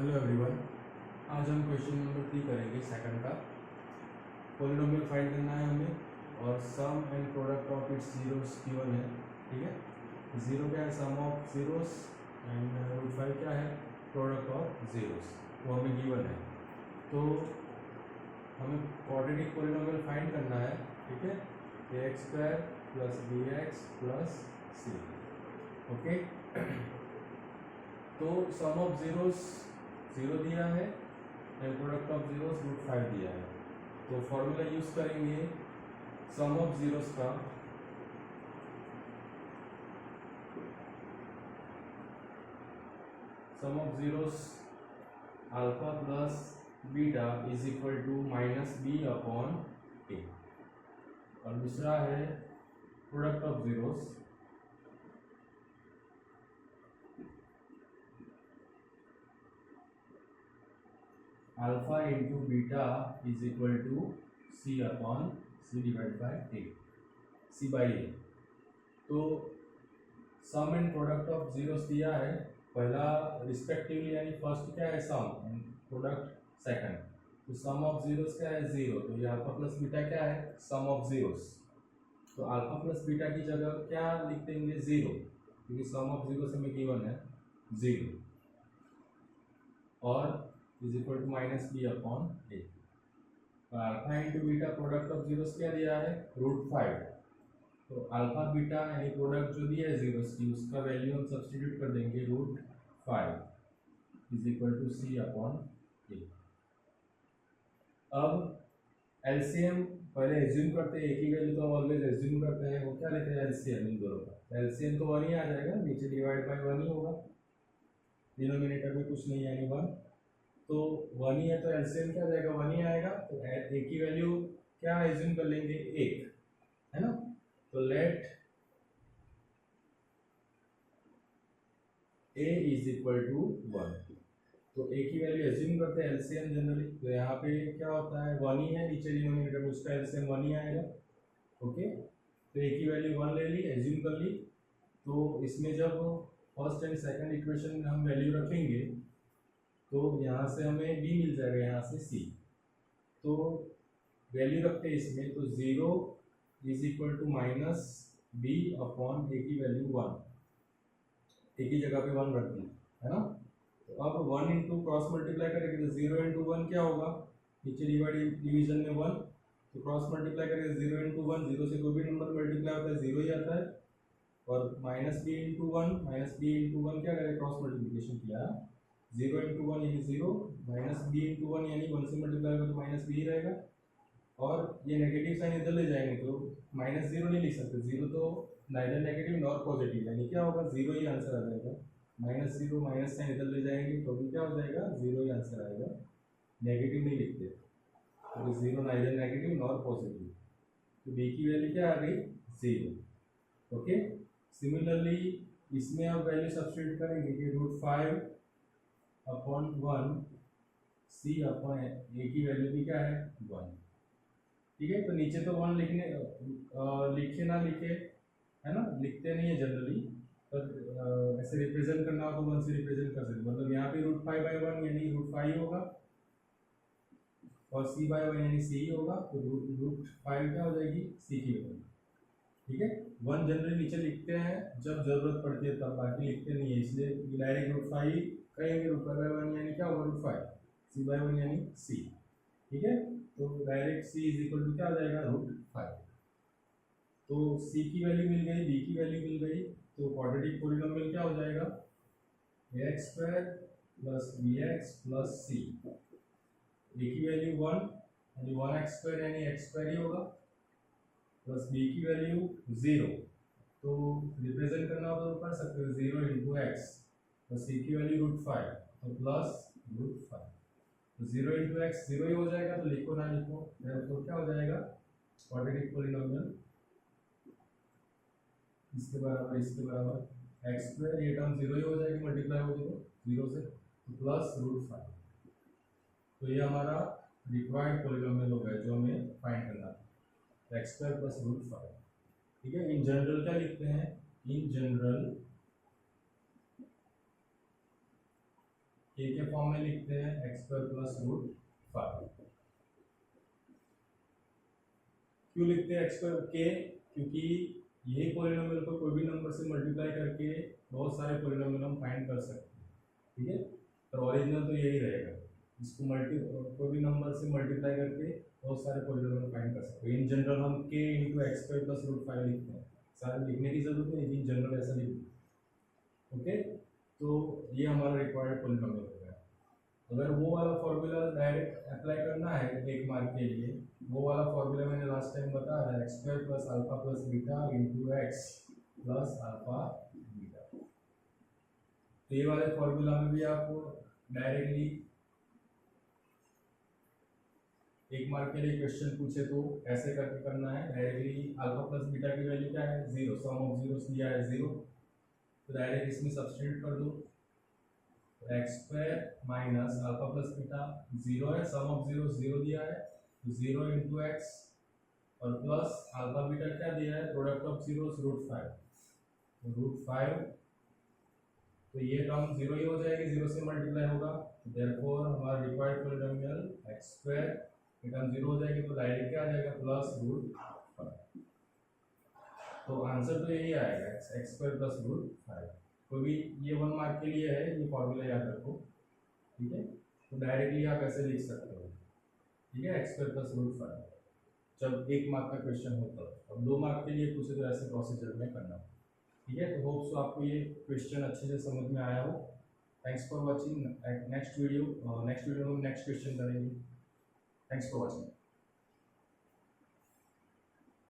Hello everyone. आज हम question number 3 करेंगे सेकंड का। पॉलिनोमियल फाइंड करना है हमें और sum and product of its zeros given है। ठीक है, जीरो क्या है? Sum of zeros and root 5 क्या है? प्रोडक्ट ऑफ जीरोस, वो हमें गिवन है। तो हमें क्वाड्रेटिक पॉलिनोमियल फाइंड करना है। ठीक है, ax square plus bx plus c। Okay, तो सम ऑफ जीरोस जीरो दिया है and product of zeros root 5 दिया है। तो फॉर्मूला यूज करेंगे सम ऑफ जीरोस का। Sum of zeros alpha plus beta is equal to minus B upon a, और दूसरा है product of zeros alpha into beta is equal to c upon c divide by a, c by a. तो sum and product of zeros दिया है, पहला respectively यानी first क्या है सम एंड प्रोडक्ट सेकंड। तो सम ऑफ जीरोस क्या है? जीरो। तो ये अल्फा प्लस बीटा क्या है? Sum of zeros. तो अल्फा प्लस बीटा की जगह क्या लिख देंगे? जीरो, क्योंकि सम ऑफ जीरोस हमें गिवन है जीरो, और is equal to minus B upon A. Alpha into beta product of zeros क्या दिया है? रूट 5। तो अल्फा बीटा यानी प्रोडक्ट जो दिया है जीरोस की, उसका वैल्यू हम सब्स्टिट्यूट कर देंगे root 5 is equal to c upon a. अब एलसीएम पहले एज्यूम करते हैं, एक ही वैल्यू तो ऑलवेज एज्यूम करते हैं। वो क्या लेते हैं? एलसीएम इन दोनों का। एलसीएम तो 1 ही आ जाएगा, नीचे डिवाइड बाय 1 ही होगा, डिनोमिनेटर में कुछ नहीं यानी 1। तो 1 ही है तो एलसीएम क्या जाएगा? 1 ही आएगा। तो एक ही वैल्यू क्या एज्यूम कर लेंगे? 1 है ना। तो let a is equal to 1। तो a की वैल्यू एज्यूम करते हैं एलसीएम जनरली। तो यहाँ पे क्या होता है? 1 ही है, नीचे डिनोमिनेटर में उसका एलसीएम 1 ही आएगा। ओके, तो a की वैल्यू 1 ले ली, एज्यूम कर ली। तो इसमें जब फर्स्ट एंड सेकंड इक्वेशन में हम वैल्यू रखेंगे तो यहाँ से हमें b मिल जाएगा, यहाँ से c। तो वैल्यू रखते हैं इसमें, तो 0 is equal to minus B upon a की वैल्यू 1, ए की जगह पे 1 रख दी है ना। तो अब 1 इंटू क्रॉस मल्टीप्लाई करेंगे तो 0 इंटू 1 क्या होगा? नीचे डिवीजन में 1, तो क्रॉस मल्टीप्लाई करेंगे 0 इंटू 1, 0 से कोई भी नंबर मल्टीप्लाई होता है 0 ही आता है। और minus B into 1, minus B into 1 क्या करें? क्रॉस मल्टीप्लिकेशन किया, 0 इंटू 1 यानी 0, माइनस बी इंटू 1 यानी 1 से मल्टीप्लाई होगा तो माइनस बी ही रहेगा। और ये नेगेटिव साइन इधर ले जाएंगे तो माइनस 0 नहीं लिख सकते, 0 तो नाइदर नेगेटिव नॉर पॉजिटिव, यानी क्या होगा? 0 ही आंसर आ जाएगा। माइनस 0 माइनस साइन इधर ले जाएंगे तो भी क्या हो जाएगा? 0 ही आंसर आएगा, नेगेटिव नहीं लिखते। तो 0 नाइदर नेगेटिव नॉर पॉजिटिव, तो बी की वैल्यू क्या आ गई? 0। ओके, सिमिलरली इसमें आप वैल्यू सब्स्टिट्यूट करेंगे कि root 5 upon 1 C upon a की वैल्यू भी क्या है? 1। ठीक है, तो नीचे तो 1 लिखे ना लिखे है ना, लिखते नहीं है जनरली, पर ऐसे रिप्रेजेंट करना हो तो 1 से रिप्रेजेंट कर सकते। मतलब यहाँ पे रूट 5 बाई 1 यानी रूट 5 होगा, और सी बाई 1 यानी सी ही होगा। तो रूट 5 क्या हो जाएगी? सी की वैल्यू। ठीक है, 1 जनरली नीचे लिखते हैं जब जरूरत पड़ती है तब, बाकी लिखते नहीं है, इसलिए डायरेक्ट रूट 5 कहेंगे। रूट 5 बाई 1 यानी क्या होगा? रूट 5, सी बाई 1 यानी सी। ठीक है, तो direct c is equal to क्या आ जाएगा? रूट 5। तो c की वैल्यू मिल गई, b की वैल्यू मिल गई, तो क्वाड्रेटिक पॉलिनोमियल क्या हो जाएगा? ax square plus bx plus c। a की वैल्यू 1 यानी 1x स्क्वायर यानी x स्क्वायर ही होगा, प्लस b की वैल्यू 0, तो रिप्रेजेंट करना हो तो कर सकते हो 0 इंटू एक्स, प्लस c की वैल्यू रूट 5 तो प्लस रूट 5। तो 0 इंटू एक्स 0 ही हो जाएगा, तो लिखो ना लिखो, तो क्या हो जाएगा? क्वाड्रेटिक पॉलिनोमियल इसके बराबर एक्स स्क्वायर, ये टर्म 0 ही हो जाएगी, मल्टीप्लाई होगी तो 0 से, तो प्लस रूट 5। तो ये हमारा रिक्वायर्ड पॉलिनोमियल हो गया जो हमें फाइंड करना है, एक्स स्क्वायर प्लस रूट 5। ठीक है, इन जनरल क्या लिखते हैं? इन जनरल के फॉर्म में लिखते हैं एक्स स्क्वायर प्लस रूट 5। क्यों लिखते हैं एक्स स्क्वायर के? क्योंकि यही पॉलिनोमियल को कोई भी नंबर से मल्टीप्लाई करके बहुत सारे पॉलिनोमियल हम फाइंड कर सकते हैं, ठीक है। पर ओरिजिनल तो यही रहेगा, इसको कोई भी नंबर से मल्टीप्लाई करके बहुत सारे पॉलिनोमियल फाइंड कर सकते हैं। इन जनरल हम K into x square plus root 5 लिखते हैं, सारे लिखने की जरूरत है, इन जनरल ऐसा लिखते हैं, ओके। तो ये हमारा रिक्वायर्ड पॉलिनोमियल हो गया। अगर वो वाला फॉर्मूला डायरेक्ट अप्लाई करना है 1 मार्क के लिए, वो वाला फॉर्मूला मैंने लास्ट टाइम बताया x square plus alpha plus beta into x plus alpha beta. तो ये वाले फॉर्मूला में भी आपको डायरेक्टली 1 मार्क के लिए क्वेश्चन पूछे तो ऐसे करके करना है। डायरेक्टली अल्फा प्लस बीटा की वैल्यू क्या है? 0, सम ऑफ जीरोस दिया है 0, तो डायरेक्ट इसमें सब्स्टिट्यूट कर दो। X square minus alpha plus beta 0 है, सम ऑफ जीरो 0 दिया है, तो 0 इंटू एक्स और प्लस अल्फा बीटा क्या दिया है? Product of zeros root 5, root 5। तो ये टर्म 0 ही हो जाएगी, 0 से मल्टीप्लाई होगा, देयरफॉर हमारा रिक्वायर्ड पॉलिनोमियल एक्स स्क्वायर ये टर्म 0 हो जाएगी, तो डायरेक्ट क्या आ जाएगा? Plus root 5। तो आंसर तो यही आएगा एक्स स्क्वायर प्लस रूट 5। कोई भी ये 1 मार्क के लिए है, ये फॉर्मूला याद रखो, ठीक है। तो डायरेक्टली आप ऐसे लिख सकते हो, ठीक है, एक्स स्क्वायर प्लस रूट 5 जब 1 मार्क का क्वेश्चन होता है। अब 2 मार्क के लिए पूछे तो ऐसे प्रोसीजर में करना, ठीक है। तो होप सो आपको ये क्वेश्चन अच्छे से समझ में आया हो। Thanks for watching. Next video में नेक्स्ट क्वेश्चन करेंगे। Thanks for watching.